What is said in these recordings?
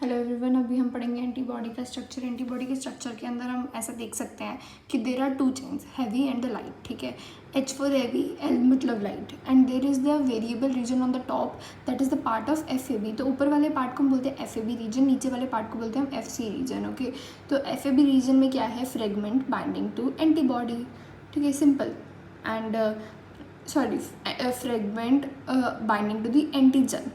Hello everyone, अभी हम पढ़ेंगे एंटीबॉडी का स्ट्रक्चर। एंटीबॉडी के स्ट्रक्चर के अंदर हम ऐसा देख सकते हैं कि there are two chains, heavy and the light. ठीक है, H फॉर हैवी, L मतलब light, and there is the variable region on the top, that is the part of FAB। तो ऊपर वाले पार्ट को हम बोलते हैं FAB रीजन, नीचे वाले पार्ट को बोलते हैं हम FC रीजन। ओके, तो FAB रीजन में क्या है? Fragment binding to antibody. ठीक है, simple. And fragment binding to the antigen,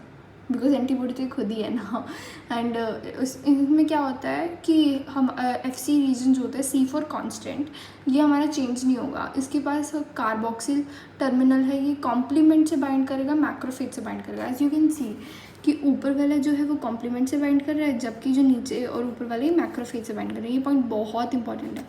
because antibody तो खुद ही है ना। एंड इसमें क्या होता है कि हम FC रीजन जो होता है, C फॉर कांस्टेंट, ये हमारा चेंज नहीं होगा। इसके पास कार्बोक्सिल टर्मिनल है, ये कॉम्प्लीमेंट से बाइंड करेगा, मैक्रोफेज से बाइंड करेगा। एज यू कैन सी कि ऊपर वाला जो है वो कॉम्प्लीमेंट से बाइंड कर रहा है, जबकि जो नीचे और ऊपर वाले मैक्रोफेज से बाइंड कर रहे हैं। ये पॉइंट बहुत इंपॉर्टेंट है।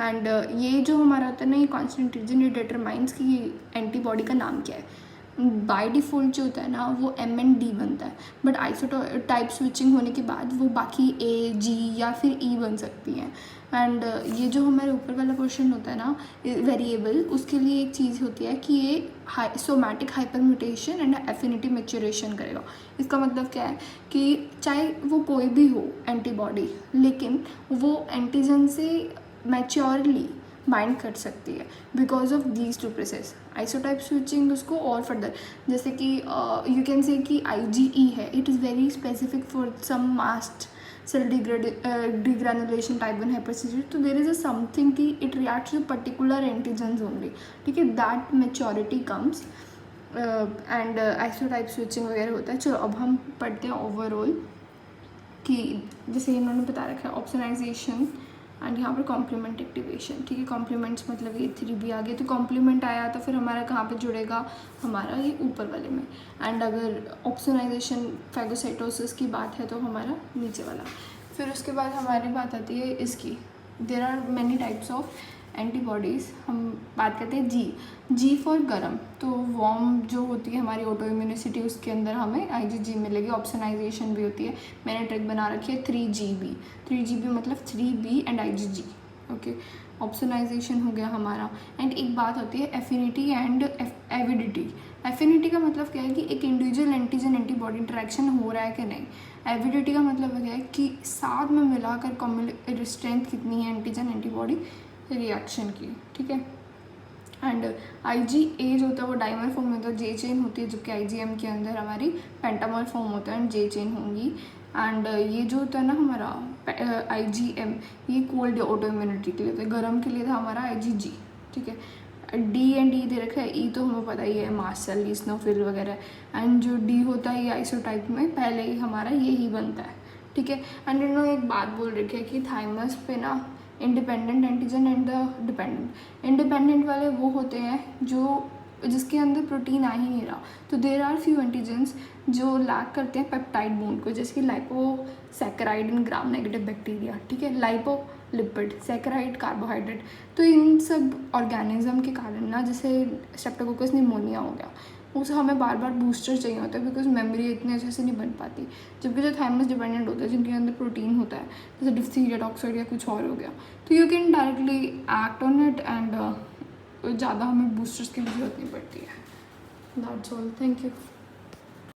एंड ये जो हमारा होता है ना, ये कांस्टेंट रीजन, ये डिटरमाइंस कि एंटीबॉडी का नाम क्या है। बाय डिफ़ॉल्ट जो होता है ना, वो M and D बनता है, बट आइसोटाइप स्विचिंग होने के बाद वो बाकी A, G या फिर E बन सकती हैं। एंड ये जो हमारे ऊपर वाला पोर्शन होता है ना, वेरिएबल, उसके लिए एक चीज़ होती है कि ये सोमैटिक हाइपरम्यूटेशन एंड एफिनिटी मैच्योरेशन करेगा। इसका मतलब क्या है कि चाहे वो कोई भी हो एंटीबॉडी, लेकिन वो एंटीजन से मैच्योरली बाइंड कर सकती है because of these two process. Isotype switching उसको और फर्दर, जैसे कि यू कैन से कि IgE है, it is very specific for some mast cell degranulation type 1 hypersensitive. तो देर इज़ अ समथिंग कि it reacts to particular antigens only. ठीक है, that maturity comes and isotype switching वगैरह होता है। चलो अब हम पढ़ते हैं ओवरऑल कि जैसे इन्होंने बता रखा है ऑप्सोनाइजेशन एंड यहाँ पर कॉम्प्लीमेंट एक्टिवेशन। ठीक है, कॉम्प्लीमेंट्स मतलब ये 3B आ गए, तो कॉम्प्लीमेंट आया तो फिर हमारा कहाँ पे जुड़ेगा? हमारा ये ऊपर वाले में। एंड अगर ऑप्सोनाइजेशन फैगोसाइटोसिस की बात है तो हमारा नीचे वाला। फिर उसके बाद हमारी बात आती है इसकी, there are many types of antibodies. हम बात करते हैं जी फॉर गर्म, तो वार्म जो होती है हमारी ऑटो इम्यूनिसिटी, उसके अंदर हमें IgG मिलेगी। ऑप्सोनाइजेशन भी होती है, मैंने ट्रिक बना रखी है 3GB मतलब 3B and IgG। Okay, opsonization हो गया हमारा। एंड एक बात होती है एफिनिटी एंड एविडिटी। एफिनिटी का मतलब क्या है कि एक इंडिविजुअल एंटीजन एंटीबॉडी इंटरेक्शन हो रहा है कि नहीं। एविडिटी का मतलब क्या है कि साथ में मिलाकर स्ट्रेंथ कितनी है एंटीजन एंटीबॉडी रिएक्शन की। ठीक है, एंड IgA जो होता है वो डाइमर फॉर्म में होता है, J चेन होती है, जबकि IgM के अंदर हमारी पेंटामर फॉर्म होता है एंड J चेन होंगी। एंड ये जो होता है ना हमारा IgM, ये कोल्ड ऑटो इम्यूनिटी के लिए होता है, गर्म के लिए था हमारा IgG। ठीक है, D एंड E दे रखा है, E तो हमें पता ही है, मास्ट सेल, ईसनोफिल वगैरह। एंड जो D होता है ये आइसोटाइप में पहले ही हमारा ये ही बनता है। ठीक है, एंड इन्होंने एक बात बोल रखी है कि थाइमस पे ना independent antigen and the dependent. Independent वाले वो होते हैं जिसके अंदर प्रोटीन आ ही नहीं रहा। तो देर आर फ्यू एंटीजन्स जो लैक करते हैं पेप्टाइड बॉन्ड को, जैसे कि लाइपोसैकेराइड इन ग्राम नेगेटिव बैक्टीरिया। ठीक है, लाइपोलिपिड, सैकेराइड कार्बोहाइड्रेट। तो इन सब ऑर्गेनिज्म के कारण ना, जैसे स्ट्रेप्टोकोकस निमोनिया हो गया, उसे हमें बार बार बूस्टर चाहिए होता है बिकॉज मेमोरी इतने अच्छे से नहीं बन पाती। जबकि जो थाइमस डिपेंडेंट होता है, जिनके अंदर प्रोटीन होता है, जैसे डिफ्थीरिया, टॉक्सोइड या कुछ और हो गया, तो you can directly act on it and ज़्यादा हमें बूस्टर्स की भी जरूरत नहीं पड़ती है। That's all, thank you.